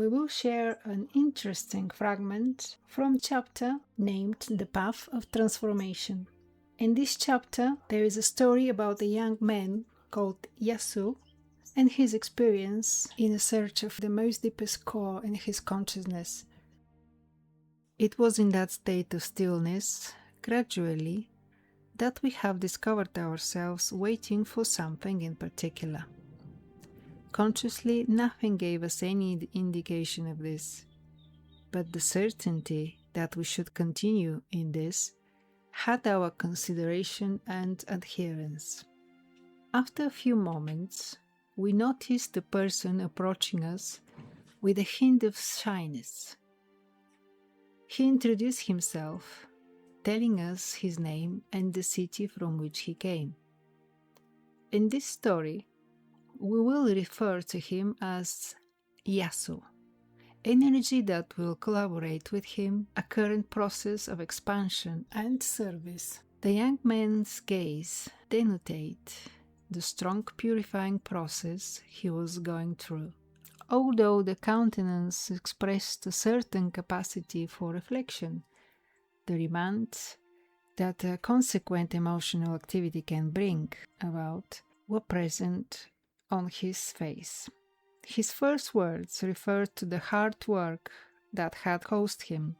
we will share an interesting fragment from a chapter named The Path of Transformation. In this chapter, there is a story about a young man called Ihasu and his experience in a search of the most deepest core in his consciousness. It was in that state of stillness, gradually, that we have discovered ourselves waiting for something in particular. Consciously, nothing gave us any indication of this, but the certainty that we should continue in this had our consideration and adherence. After a few moments, we noticed the person approaching us with a hint of shyness. He introduced himself, telling us his name and the city from which he came. In this story, we will refer to him as Ihasu, energy that will collaborate with him, a current process of expansion and service. The young man's gaze denoted the strong purifying process he was going through. Although the countenance expressed a certain capacity for reflection, the demands that a consequent emotional activity can bring about were present on his face. His first words referred to the hard work that had caused him,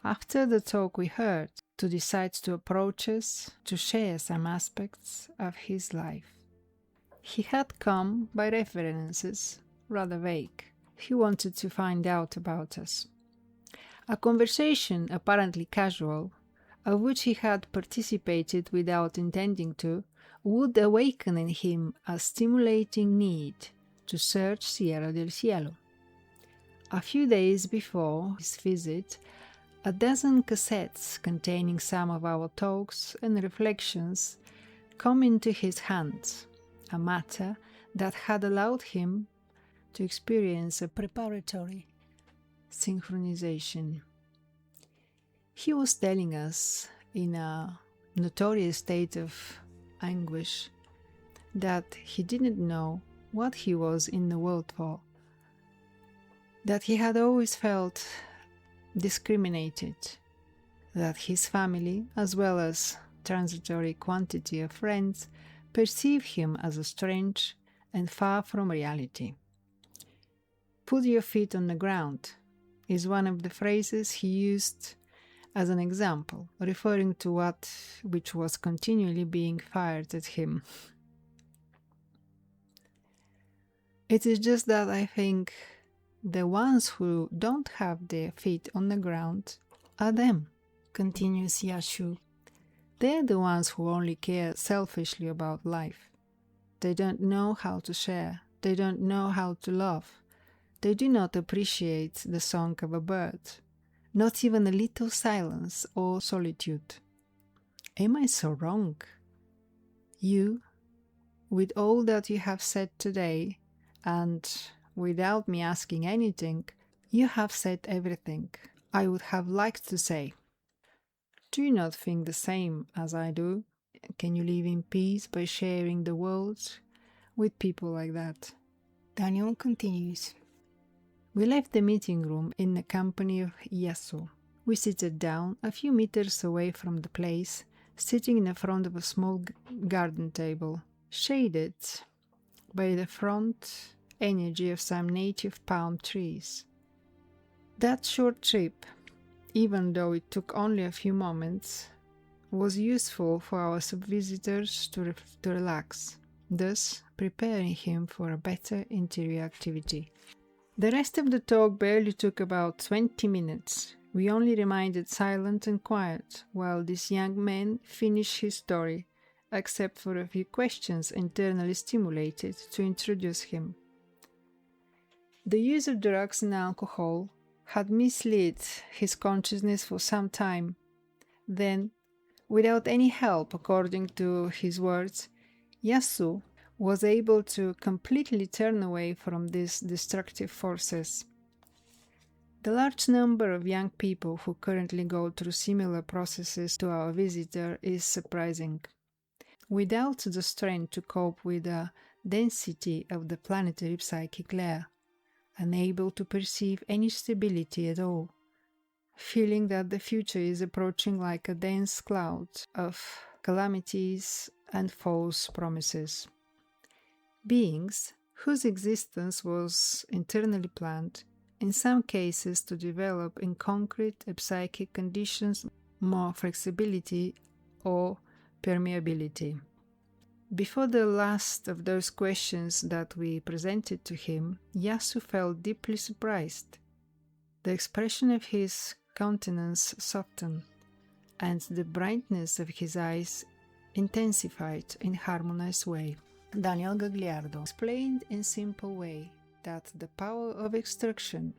after the talk we heard, to decide to approach us to share some aspects of his life. He had come by references, rather vague. He wanted to find out about us. A conversation apparently casual, of which he had participated without intending to, would awaken in him a stimulating need to search Sierra del Cielo. A few days before his visit, a dozen cassettes containing some of our talks and reflections come into his hands, a matter that had allowed him to experience a preparatory synchronization. He was telling us, in a notorious state of anguish, that he didn't know what he was in the world for, that he had always felt discriminated, that his family, as well as transitory quantity of friends, perceive him as a strange and far from reality. "Put your feet on the ground" is one of the phrases he used as an example, referring to which was continually being fired at him. It is just that I think the ones who don't have their feet on the ground are them, continues Ihasu. They're the ones who only care selfishly about life. They don't know how to share. They don't know how to love. They do not appreciate the song of a bird, not even a little silence or solitude. Am I so wrong? You, with all that you have said today, and without me asking anything, you have said everything I would have liked to say. Do you not think the same as I do? Can you live in peace by sharing the world with people like that? Daniel continues. We left the meeting room in the company of Ihasu. We seated down a few meters away from the place, sitting in the front of a small garden table, shaded by the front energy of some native palm trees. That short trip, even though it took only a few moments, was useful for our visitors to relax, thus preparing him for a better interior activity. The rest of the talk barely took about 20 minutes. We only remained silent and quiet while this young man finished his story, except for a few questions internally stimulated to introduce him. The use of drugs and alcohol had misled his consciousness for some time. Then, without any help, according to his words, Ihasu was able to completely turn away from these destructive forces. The large number of young people who currently go through similar processes to our visitor is surprising. Without the strength to cope with the density of the planetary psychic layer, unable to perceive any stability at all, feeling that the future is approaching like a dense cloud of calamities and false promises. Beings whose existence was internally planned, in some cases to develop in concrete psychic conditions more flexibility or permeability. Before the last of those questions that we presented to him, Ihasu felt deeply surprised. The expression of his countenance softened, and the brightness of his eyes intensified in harmonious way. Daniel Gagliardo explained in simple way that the power of instruction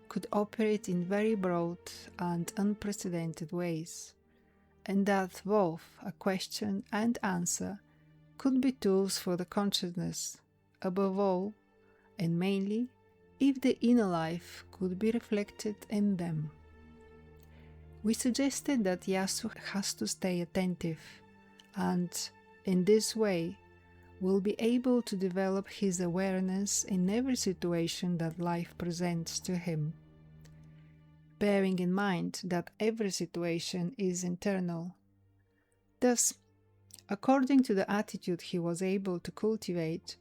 could operate in very broad and unprecedented ways, and that both a question and answer could be tools for the consciousness, above all, and mainly, if the inner life could be reflected in them. We suggested that Ihasu has to stay attentive, and in this way will be able to develop his awareness in every situation that life presents to him, bearing in mind that every situation is internal. Thus, according to the attitude he was able to cultivate,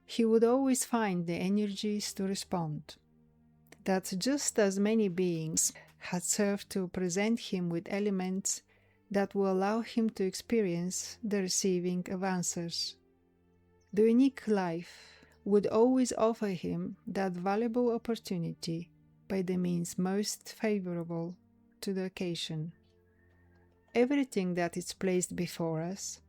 he would always find the energies to respond. That just as many beings had served to present him with elements that will allow him to experience the receiving of answers, the unique life would always offer him that valuable opportunity by the means most favorable to the occasion. Everything that is placed before us,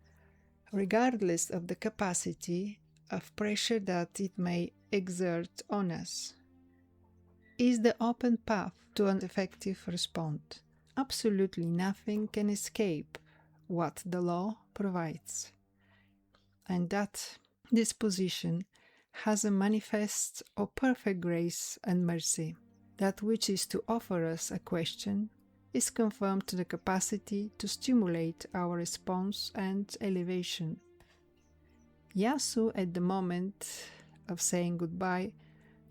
regardless of the capacity of pressure that it may exert on us, is the open path to an effective response. Absolutely nothing can escape what the law provides, and that disposition has a manifest or perfect grace and mercy. That which is to offer us a question is confirmed to the capacity to stimulate our response and elevation. Ihasu, at the moment of saying goodbye,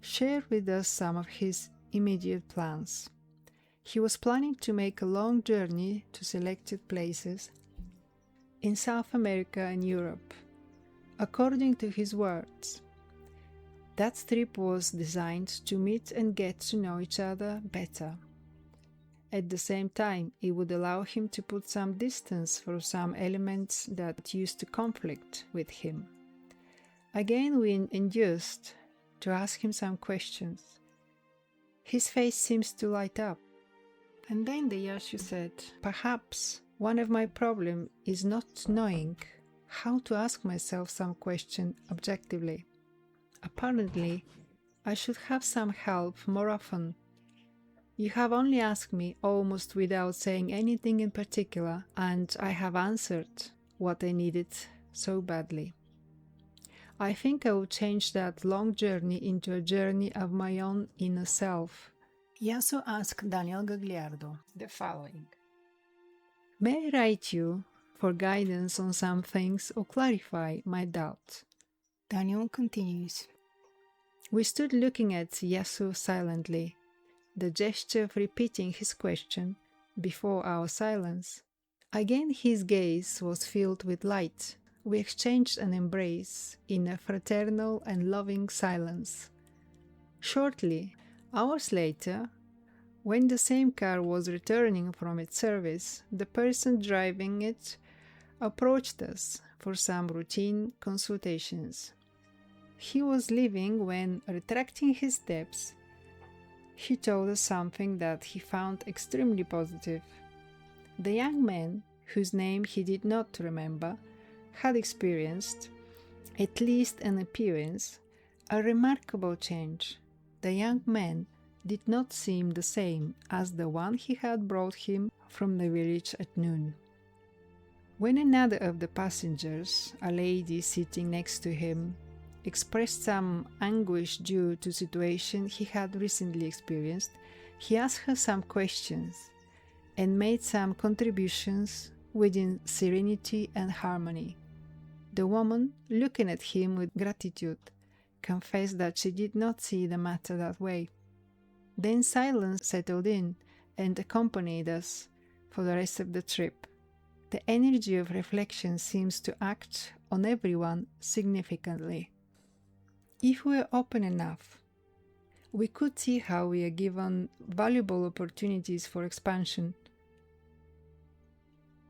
shared with us some of his immediate plans. He was planning to make a long journey to selected places in South America and Europe. According to his words, that trip was designed to meet and get to know each other better. At the same time, it would allow him to put some distance from some elements that used to conflict with him. Again, we induced to ask him some questions. His face seems to light up. And then the Ihasu said, "Perhaps one of my problems is not knowing how to ask myself some question objectively. Apparently, I should have some help more often. You have only asked me almost without saying anything in particular, and I have answered what I needed so badly. I think I will change that long journey into a journey of my own inner self." Ihasu asked Daniel Gagliardo the following: "May I write you for guidance on some things or clarify my doubts?" Daniel continues: "We stood looking at Ihasu silently. The gesture of repeating his question before our silence. Again his gaze was filled with light. We exchanged an embrace in a fraternal and loving silence. Shortly, hours later, when the same car was returning from its service, the person driving it approached us for some routine consultations. He was leaving when, retracting his steps, he told us something that he found extremely positive. The young man, whose name he did not remember, had experienced, at least in appearance, a remarkable change. The young man did not seem the same as the one he had brought him from the village at noon. When another of the passengers, a lady sitting next to him, expressed some anguish due to situation he had recently experienced, he asked her some questions and made some contributions within serenity and harmony. The woman, looking at him with gratitude, confessed that she did not see the matter that way. Then silence settled in and accompanied us for the rest of the trip. The energy of reflection seems to act on everyone significantly. If we are open enough, we could see how we are given valuable opportunities for expansion.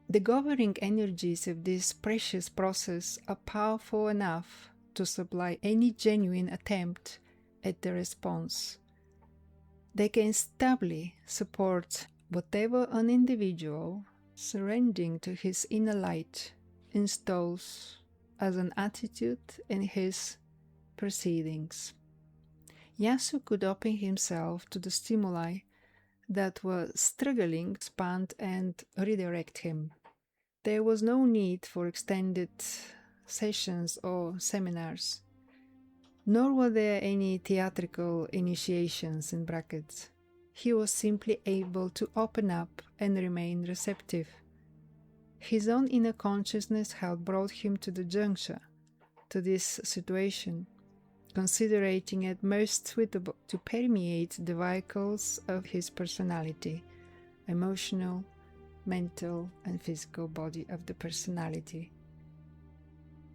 The governing energies of this precious process are powerful enough to supply any genuine attempt at the response. They can stably support whatever an individual, surrendering to his inner light, installs as an attitude in his proceedings. Ihasu could open himself to the stimuli that were struggling to expand and redirect him. There was no need for extended sessions or seminars, nor were there any theatrical initiations in brackets. He was simply able to open up and remain receptive. His own inner consciousness had brought him to the juncture, to this situation, considering it most suitable to permeate the vehicles of his personality, emotional, mental, and physical body of the personality.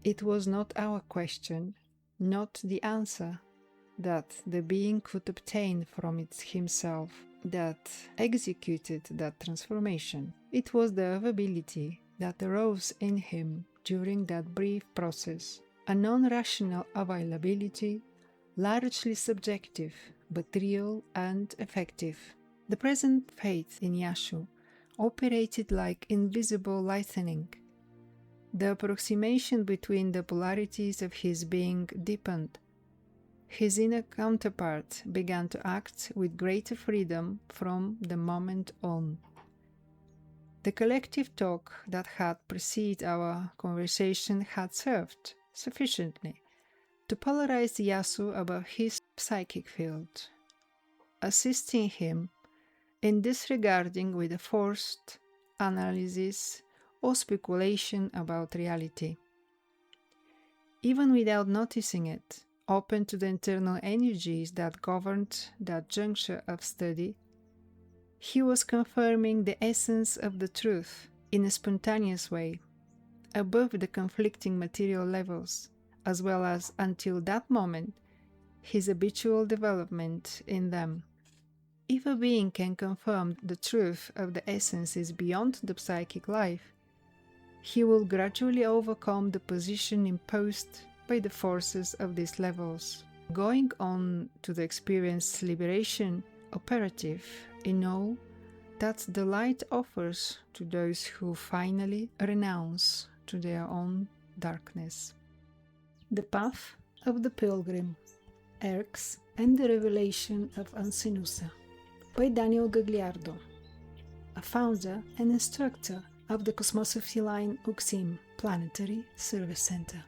It was not our question, not the answer, that the being could obtain from it himself that executed that transformation. It was the ability that arose in him during that brief process, a non-rational availability, largely subjective but real and effective. The present faith in Ihasu operated like invisible lightning. The approximation between the polarities of his being deepened. His inner counterpart began to act with greater freedom from the moment on. The collective talk that had preceded our conversation had served sufficiently to polarize Ihasu about his psychic field, assisting him in disregarding with a forced analysis or speculation about reality. Even without noticing it, open to the internal energies that governed that juncture of study, he was confirming the essence of the truth in a spontaneous way, above the conflicting material levels, as well as, until that moment, his habitual development in them. If a being can confirm the truth of the essences beyond the psychic life, he will gradually overcome the position imposed by the forces of these levels, going on to the experience liberation operative in all that the light offers to those who finally renounce to their own darkness. The Path of the Pilgrim, Erks, and the Revelation of Ansenuza, by Daniel Gagliardo, a founder and instructor of the Cosmosophy line Uksim Planetary Service Centre.